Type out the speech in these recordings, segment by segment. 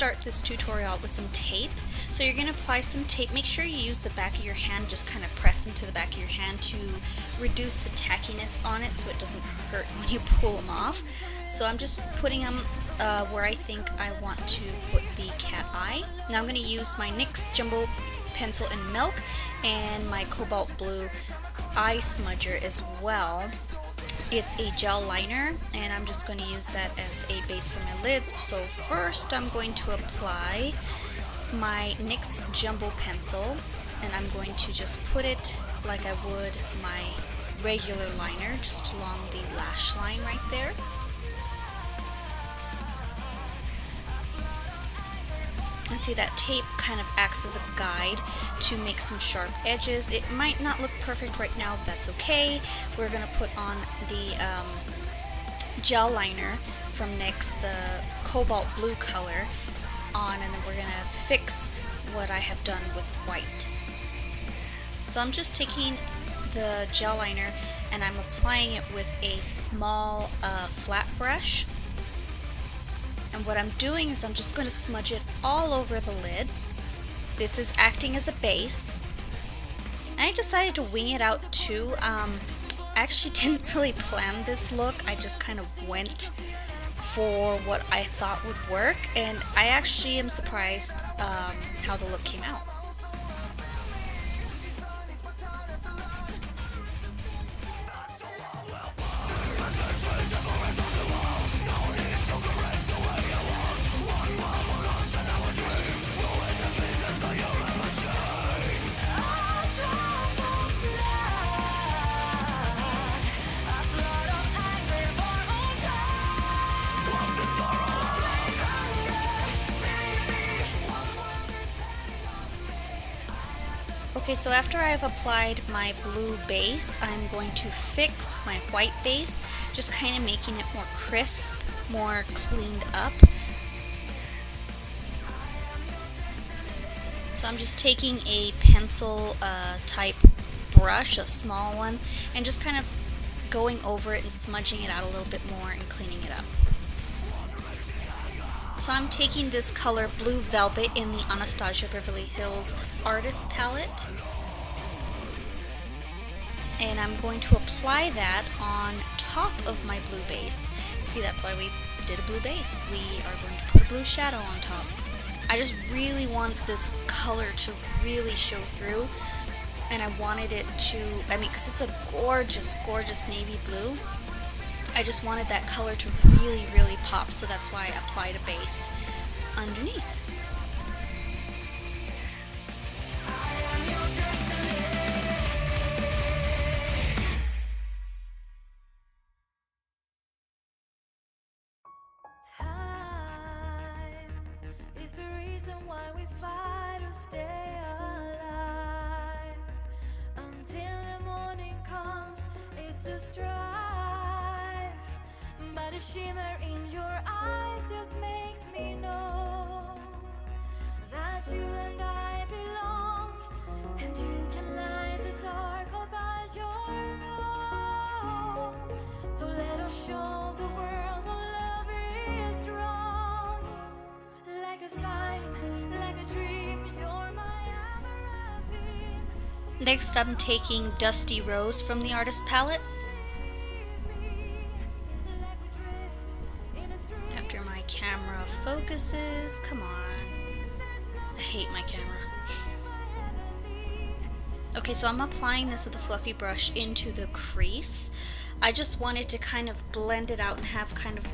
start this tutorial with some tape. So you're going to apply some tape. Make sure you use the back of your hand, just kind of press into the back of your hand to reduce the tackiness on it so it doesn't hurt when you pull them off. So I'm just putting them where I think I want to put the cat eye. Now I'm going to use my NYX Jumbo Pencil in Milk and my Cobalt Blue eye smudger as well. It's a gel liner, and I'm just going to use that as a base for my lids. So first I'm going to apply my NYX Jumbo Pencil, and I'm going to just put it like I would my regular liner, just along the lash line right there. And see, that tape kind of acts as a guide to make some sharp edges. It might not look perfect right now, but that's okay. We're going to put on the gel liner from NYX, the Cobalt Blue color, on, and then we're going to fix what I have done with white. So I'm just taking the gel liner and I'm applying it with a small flat brush. And what I'm doing is I'm just going to smudge it all over the lid. This is acting as a base. And I decided to wing it out too. I actually didn't really plan this look. I just kind of went for what I thought would work. And I actually am surprised how the look came out. Okay, so after I've applied my blue base, I'm going to fix my white base, just kind of making it more crisp, more cleaned up. So I'm just taking a pencil type brush, a small one, and just kind of going over it and smudging it out a little bit more and cleaning it up. So I'm taking this color Blue Velvet in the Anastasia Beverly Hills Artist Palette, and I'm going to apply that on top of my blue base. See, that's why we did a blue base. We are going to put a blue shadow on top. I just really want this color to really show through, and I wanted it to, because it's a gorgeous, gorgeous navy blue. I just wanted that color to really, really pop, so that's why I applied a base underneath. Time is the reason why we fight to stay alive. Until the morning comes, it's a strife. But a shimmer in your eyes just makes me know that you and I belong, and you can light the dark all by your own. So let us show the world our love is strong. Like a sign, like a dream, you're my ever-having. Next, I'm taking Dusty Rose from the Artist Palette. Camera focuses. Come on. I hate my camera. Okay, so I'm applying this with a fluffy brush into the crease. I just wanted to kind of blend it out and have kind of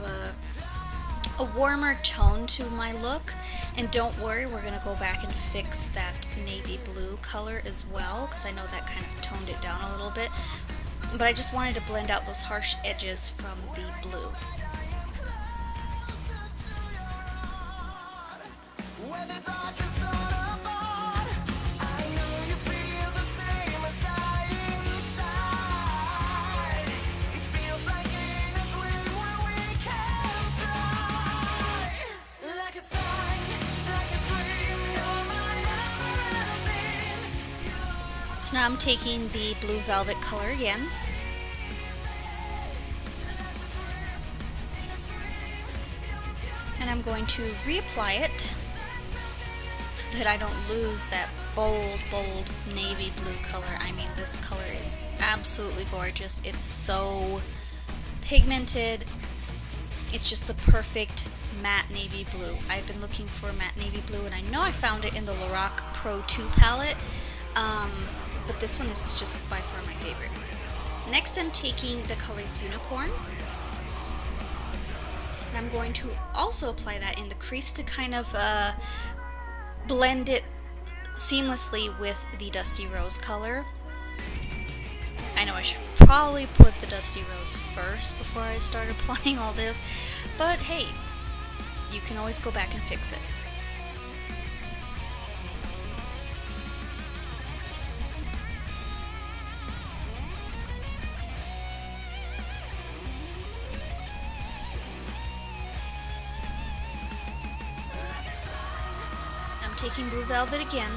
a warmer tone to my look. And don't worry, we're going to go back and fix that navy blue color as well, because I know that kind of toned it down a little bit. But I just wanted to blend out those harsh edges from the blue. So now I'm taking the Blue Velvet color again, and I'm going to reapply it so that I don't lose that bold, bold navy blue color. I mean, this color is absolutely gorgeous. It's so pigmented. It's just the perfect matte navy blue. I've been looking for matte navy blue, and I know I found it in the Lorac Pro 2 palette, but this one is just by far my favorite. Next, I'm taking the color Unicorn, and I'm going to also apply that in the crease to kind of blend it seamlessly with the Dusty Rose color. I know I should probably put the Dusty Rose first before I start applying all this, but hey, you can always go back and fix it. I'm taking Blue Velvet again,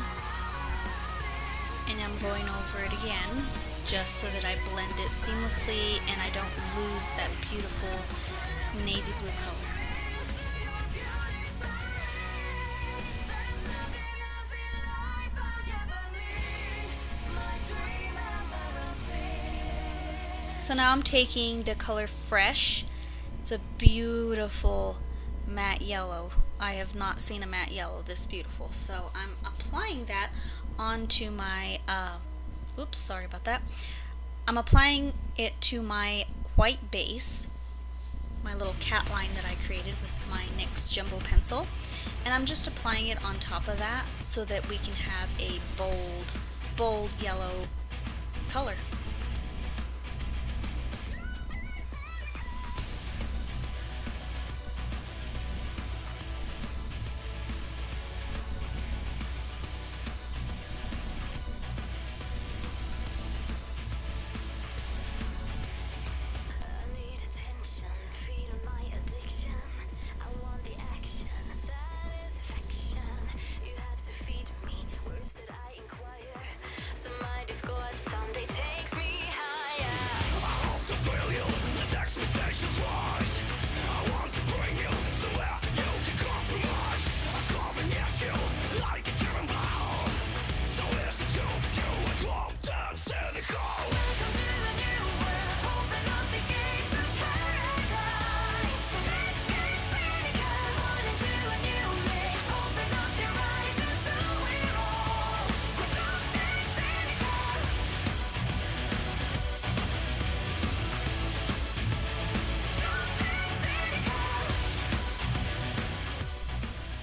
and I'm going over it again, just so that I blend it seamlessly and I don't lose that beautiful navy blue color. So now I'm taking the color Fresh. It's a beautiful matte yellow. I have not seen a matte yellow this beautiful. So I'm applying that onto my, oops, sorry about that. I'm applying it to my white base, my little cat line that I created with my NYX Jumbo pencil. And I'm just applying it on top of that so that we can have a bold, bold yellow color.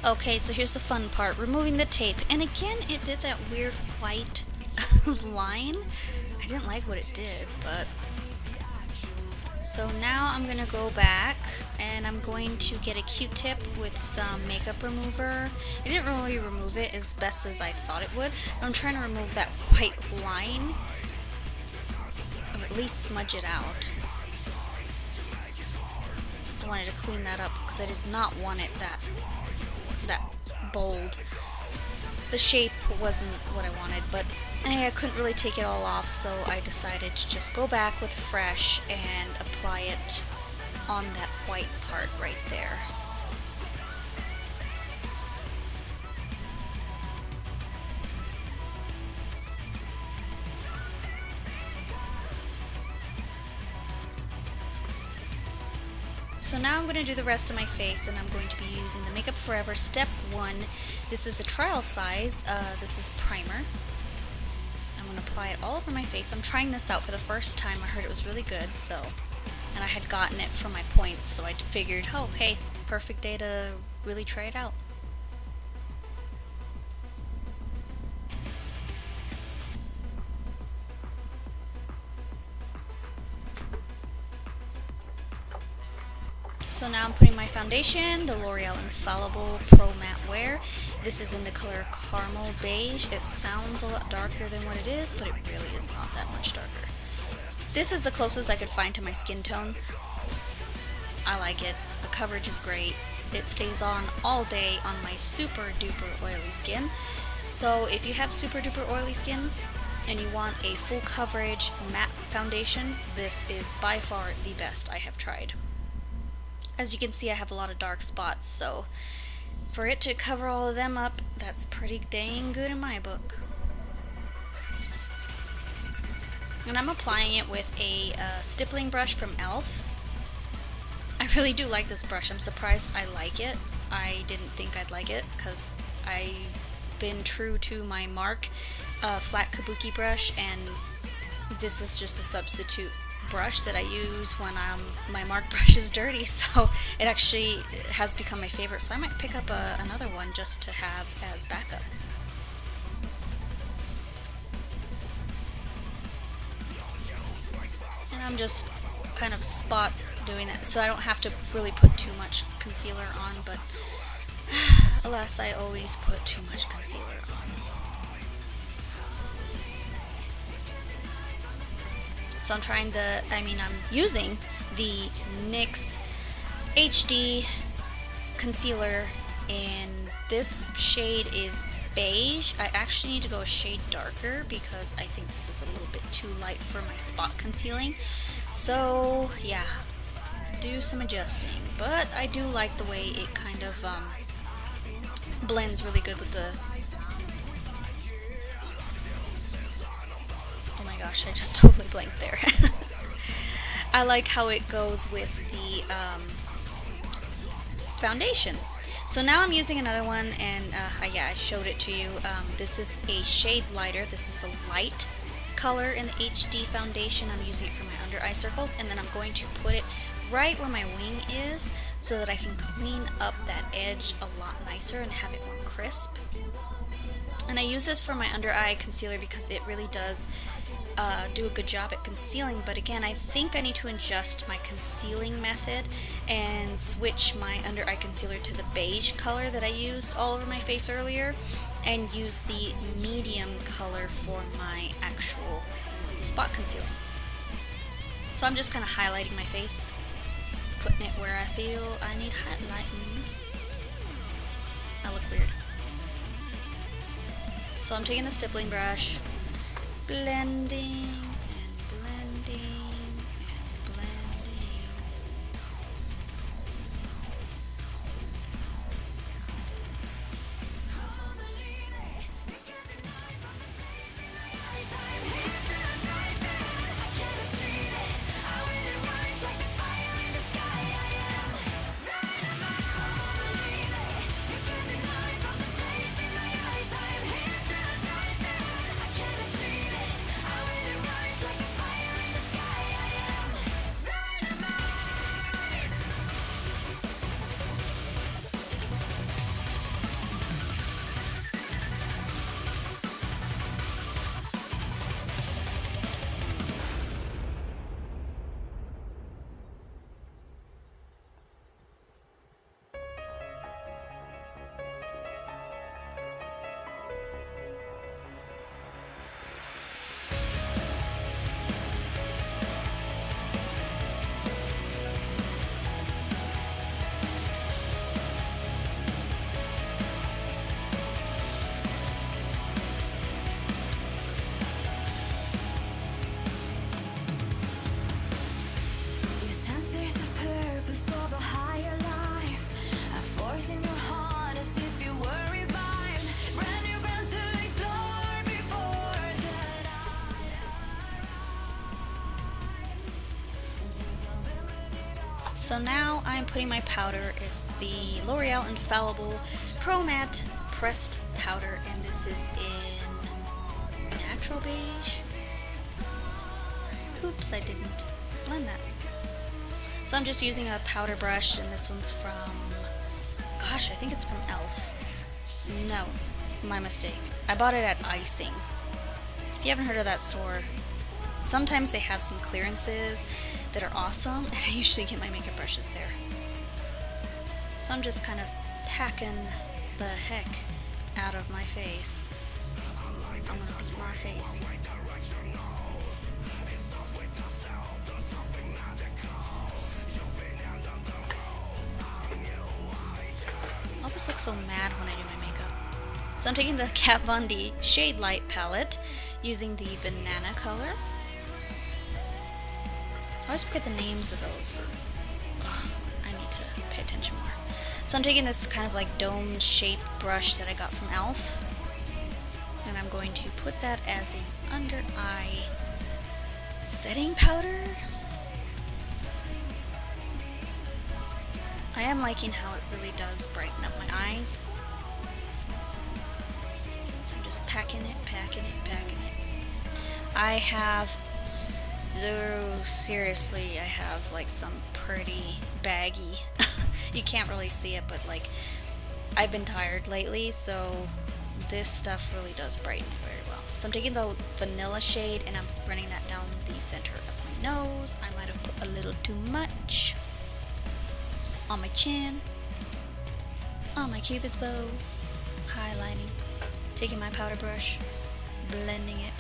Okay, so here's the fun part, removing the tape. And again, it did that weird white line. I didn't like what it did, but... So now I'm going to go back and I'm going to get a Q-tip with some makeup remover. I didn't really remove it as best as I thought it would. I'm trying to remove that white line, or at least smudge it out. I wanted to clean that up because I did not want it that bold. The shape wasn't what I wanted, but I couldn't really take it all off, so I decided to just go back with Fresh and apply it on that white part right there. So now I'm going to do the rest of my face, and I'm going to be using the Makeup Forever Step 1. This is a trial size. This is primer. I'm going to apply it all over my face. I'm trying this out for the first time. I heard it was really good, and I had gotten it from my points, so I figured, oh, hey, perfect day to really try it out. So now I'm putting my foundation, the L'Oreal Infallible Pro Matte Wear. This is in the color Caramel Beige. It sounds a lot darker than what it is, but it really is not that much darker. This is the closest I could find to my skin tone. I like it. The coverage is great. It stays on all day on my super duper oily skin. So if you have super duper oily skin and you want a full coverage matte foundation, this is by far the best I have tried. As you can see, I have a lot of dark spots, so for it to cover all of them up That's pretty dang good in my book. And I'm applying it with a stippling brush from e.l.f. I really do like this brush. I'm surprised I like it. I didn't think I'd like it because I've been true to my Mark flat kabuki brush, and this is just a substitute brush that I use when my Mark brush is dirty, so it actually has become my favorite, so I might pick up another one just to have as backup. And I'm just kind of spot doing that, so I don't have to really put too much concealer on, but alas, I always put too much concealer on. So I'm using the NYX HD concealer, and this shade is beige. I actually need to go a shade darker because I think this is a little bit too light for my spot concealing. So yeah, do some adjusting, but I do like the way it kind of blends really good with the... Oh my gosh, I just totally blanked there. I like how it goes with the foundation. So now I'm using another one, and I showed it to you. This is a shade lighter. This is the light color in the HD foundation. I'm using it for my under eye circles, and then I'm going to put it right where my wing is so that I can clean up that edge a lot nicer and have it more crisp. And I use this for my under eye concealer because it really does do a good job at concealing, but again, I think I need to adjust my concealing method and switch my under eye concealer to the beige color that I used all over my face earlier, and use the medium color for my actual spot concealing. So I'm just kind of highlighting my face, putting it where I feel I need highlighting. I look weird. So I'm taking the stippling brush, blending and blending and blending. So now I'm putting my powder. It's the L'Oreal Infallible Pro Matte Pressed Powder, and this is in Natural Beige. Oops, I didn't blend that. So I'm just using a powder brush, and this one's from, gosh, I think it's from e.l.f. No, my mistake. I bought it at Icing. If you haven't heard of that store, sometimes they have some clearances that are awesome, and I usually get my makeup brushes there. So I'm just kind of packing the heck out of my face. I'm gonna beat my face. I always look so mad when I do my makeup. So I'm taking the Kat Von D Shade Light palette, using the banana color. I always forget the names of those. Ugh, I need to pay attention more. So I'm taking this kind of like dome shaped brush that I got from Elf, and I'm going to put that as an under eye setting powder. I am liking how it really does brighten up my eyes. So I'm just packing it. I have, so seriously, I have like some pretty baggy, you can't really see it, but like, I've been tired lately, so this stuff really does brighten it very well. So I'm taking the vanilla shade and I'm running that down the center of my nose. I might have put a little too much on my chin, on my cupid's bow, highlighting, taking my powder brush, blending it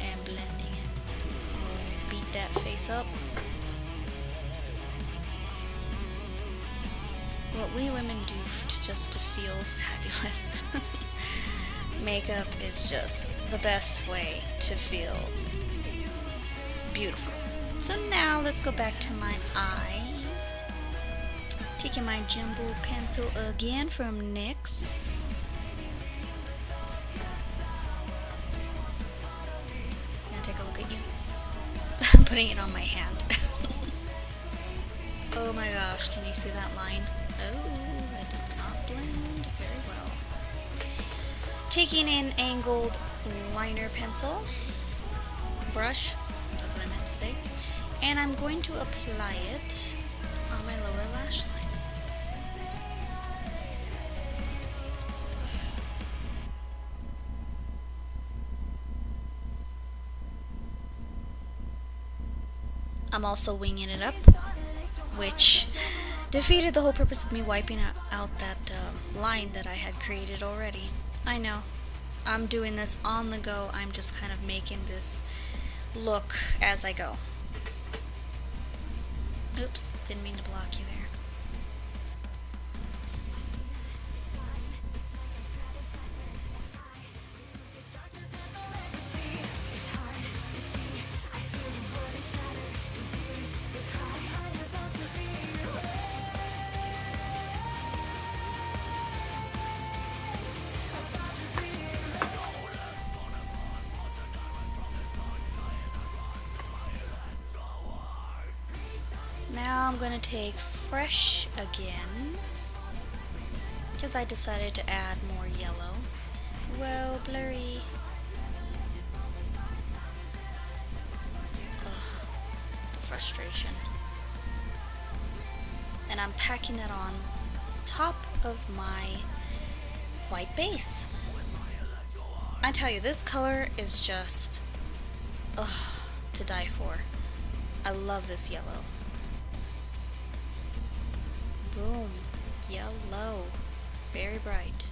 and blending it. Beat that face up. What we women do just to feel fabulous. Makeup is just the best way to feel beautiful. So now let's go back to my eyes. Taking my jumbo pencil again from NYX. Gonna take a look at you. I'm putting it on my hand. Oh my gosh, can you see that line? Oh, that did not blend very well. Taking an angled liner pencil, brush, that's what I meant to say, and I'm going to apply it on my lower lash line. I'm also winging it up, which defeated the whole purpose of me wiping out that line that I had created already. I know. I'm doing this on the go. I'm just kind of making this look as I go. Oops, didn't mean to block you there. Now I'm going to take Fresh again, because I decided to add more yellow. Whoa, blurry. Ugh, the frustration. And I'm packing that on top of my white base. I tell you, this color is just, ugh, to die for. I love this yellow. Boom. Yellow. Very bright.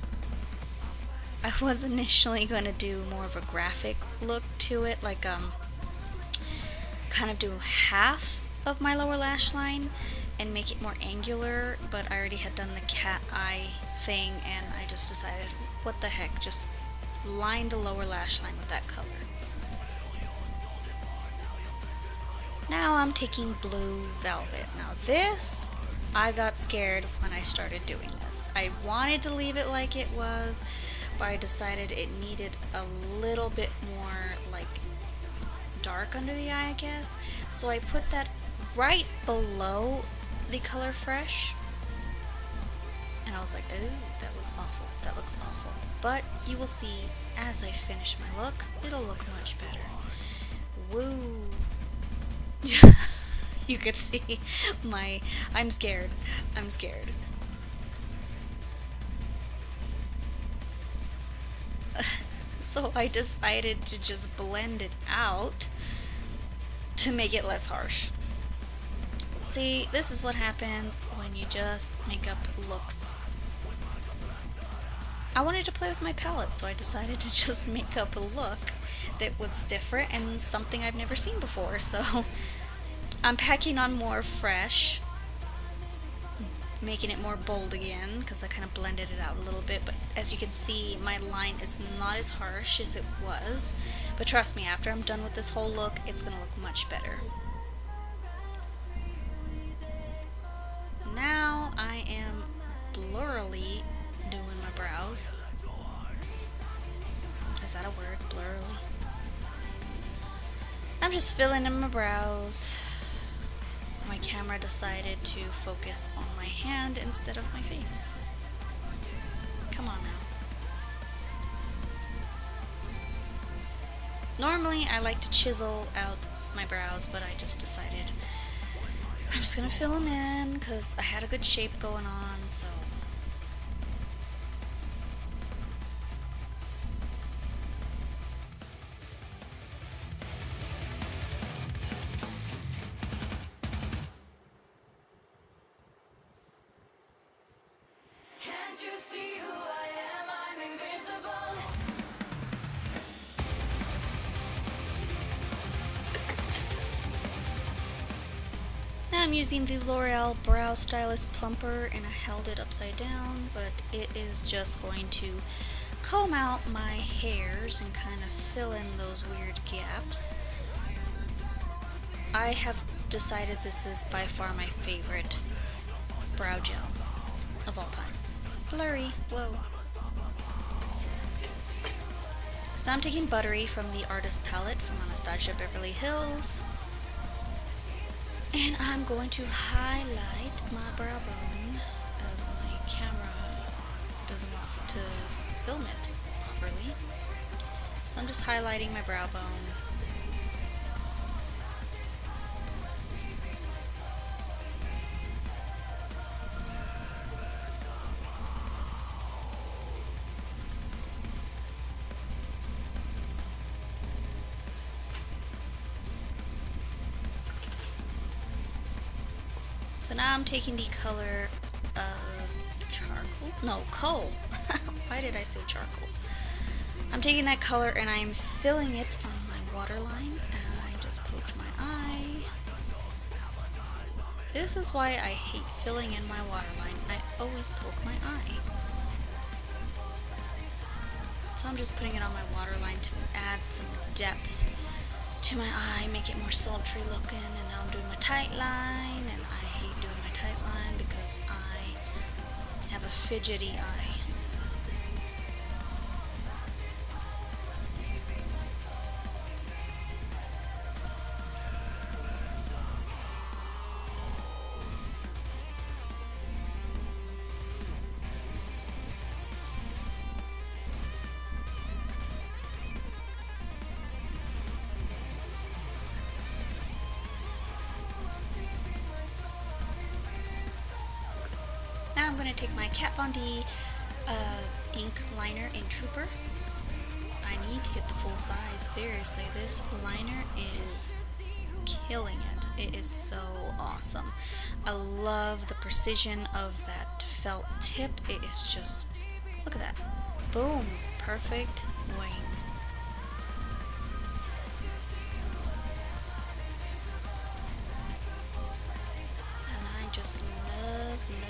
I was initially going to do more of a graphic look to it, like kind of do half of my lower lash line and make it more angular, but I already had done the cat eye thing and I just decided, what the heck, just line the lower lash line with that color. Now I'm taking Blue Velvet. Now this, I got scared when I started doing this. I wanted to leave it like it was, but I decided it needed a little bit more like dark under the eye, I guess. So I put that right below the color Fresh. And I was like, oh, that looks awful. That looks awful. But you will see as I finish my look, it'll look much better. Woo. You could see I'm scared. I'm scared. So I decided to just blend it out to make it less harsh. See, this is what happens when you just make up looks. I wanted to play with my palette, so I decided to just make up a look that was different and something I've never seen before. So I'm packing on more Fresh, making it more bold again because I kind of blended it out a little bit, but as you can see, my line is not as harsh as it was, but trust me, after I'm done with this whole look, it's gonna look much better. Now I am blurring brows. Is that a word? Blurry. I'm just filling in my brows. My camera decided to focus on my hand instead of my face. Come on now. Normally I like to chisel out my brows, but I just decided I'm just gonna fill them in because I had a good shape going on, so. Can't you see who I am? I'm invisible. Now I'm using the L'Oreal Brow Stylist Plumper, and I held it upside down, but it is just going to comb out my hairs and kind of fill in those weird gaps. I have decided this is by far my favorite brow gel of all time. Blurry, whoa. So now I'm taking Buttery from the Artist Palette from Anastasia Beverly Hills. And I'm going to highlight my brow bone as my camera doesn't want to film it properly. So I'm just highlighting my brow bone. So now I'm taking the color of charcoal? No, coal. Why did I say charcoal? I'm taking that color and I'm filling it on my waterline, and I just poked my eye. This is why I hate filling in my waterline. I always poke my eye. So I'm just putting it on my waterline to add some depth to my eye, make it more sultry looking. And now I'm doing my tight line, and I hate doing my tight line because I have a fidgety eye. Now I'm going to take my Kat Von D ink liner in Trooper. I need to get the full size. Seriously, this liner is killing it. It is so awesome. I love the precision of that felt tip. It is just, look at that. Boom. Perfect wing. And I just love it.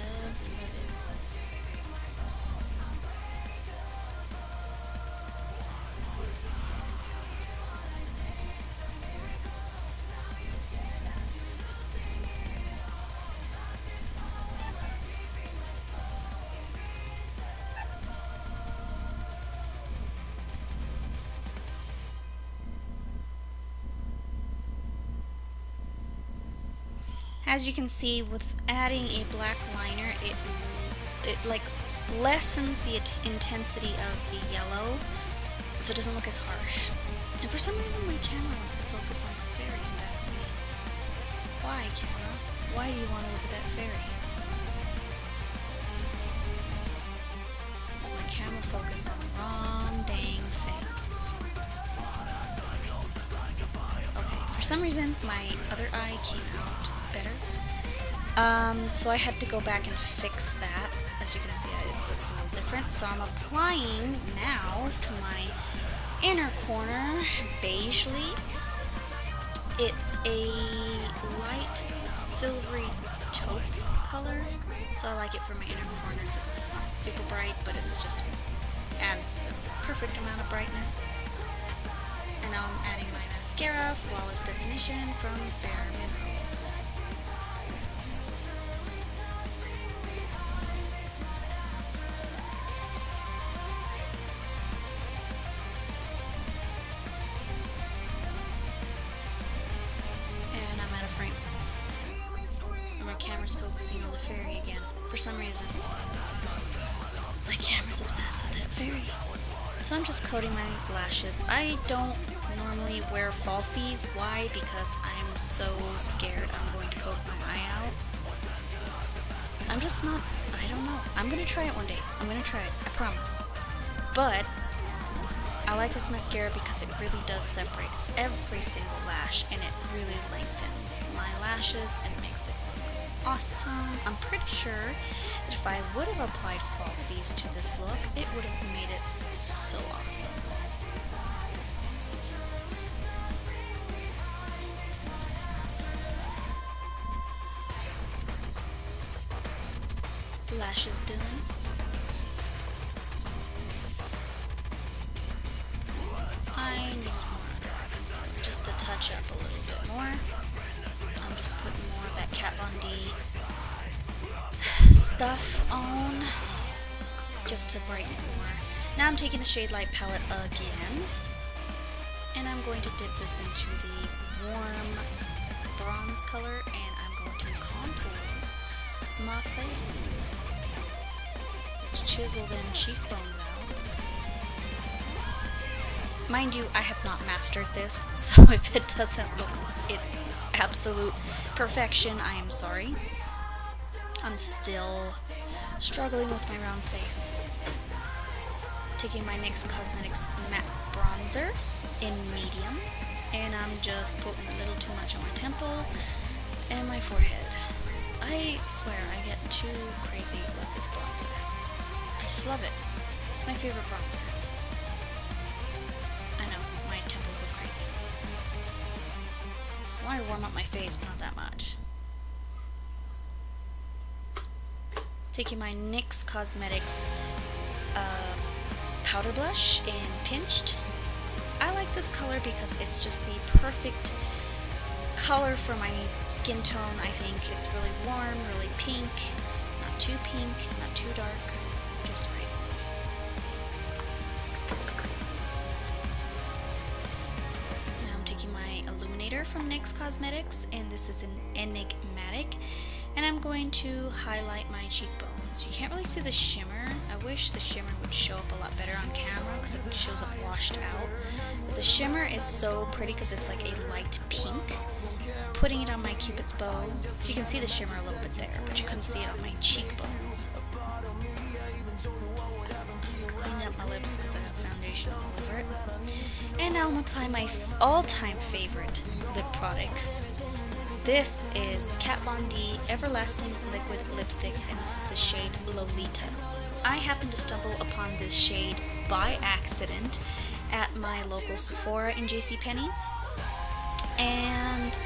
As you can see, with adding a black liner, it like lessens the intensity of the yellow, so it doesn't look as harsh. And for some reason, my camera wants to focus on the fairy in back of me. Why, camera? Why do you want to look at that fairy? My camera focused on the wrong dang thing. Okay, for some reason, my other eye came out better. So I had to go back and fix that. As you can see, it looks a little different. So I'm applying now to my inner corner beigely. It's a light silvery taupe color, so I like it for my inner corners because it's not super bright, but it's just adds a perfect amount of brightness. And now I'm adding my mascara, Flawless Definition from Bare Minerals. for some reason. My camera's obsessed with that fairy. So I'm just coating my lashes. I don't normally wear falsies. Why? Because I'm so scared I'm going to poke my eye out. I'm just not, I don't know. I'm gonna try it one day. I'm gonna try it, I promise. But I like this mascara because it really does separate every single lash and it really lengthens my lashes and makes it look awesome. I'm pretty sure that if I would have applied falsies to this look, it would have made it so awesome. Lashes done. I need more under eye concealer, just to touch up a little bit more. I'm just putting more of that Kat Von D stuff on, just to brighten it more. Now I'm taking the Shade Light palette again, and I'm going to dip this into the warm bronze color, and I'm going to contour my face. Let's chisel them cheekbones out. Mind you, I have not mastered this, so if it doesn't look it's absolute perfection, I am sorry. I'm still struggling with my round face. Taking my NYX Cosmetics matte bronzer in medium, and I'm just putting a little too much on my temple and my forehead. I swear I get too crazy with this bronzer. I just love it. It's my favorite bronzer. I know, my temples look crazy. I want to warm up my face, but not that much. Taking my NYX Cosmetics powder blush in Pinched. I like this color because it's just the perfect color for my skin tone. I think it's really warm, really pink, not too dark, just right. Now I'm taking my illuminator from NYX Cosmetics, and this is an Enigmatic, and I'm going to highlight my cheekbones. You can't really see the shimmer. I wish the shimmer would show up a lot better on camera because it shows up washed out. But the shimmer is so pretty because it's like a light pink. Putting it on my Cupid's bow, so you can see the shimmer a little bit there, but you couldn't see it on my cheekbones. Cleaning up my lips because I have foundation all over it. And now I'm going to apply my all-time favorite lip product. This is the Kat Von D Everlasting Liquid Lipsticks, and this is the shade Lolita. I happened to stumble upon this shade by accident at my local Sephora in JCPenney, and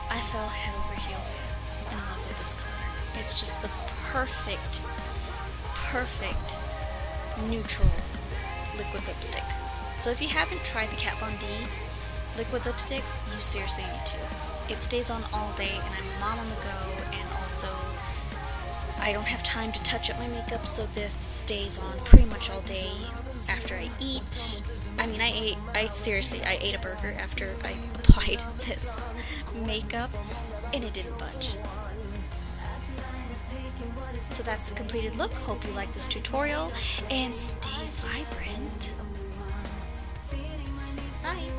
I fell head over heels in love with this color. It's just the perfect neutral liquid lipstick. So if you haven't tried the Kat Von D liquid lipsticks, you seriously need to. It stays on all day, and I'm a mom on the go, and also I don't have time to touch up my makeup, so this stays on pretty much all day after I eat. I mean, I seriously ate a burger after I applied this makeup, and it didn't budge. So that's the completed look. Hope you like this tutorial, and stay vibrant. Bye.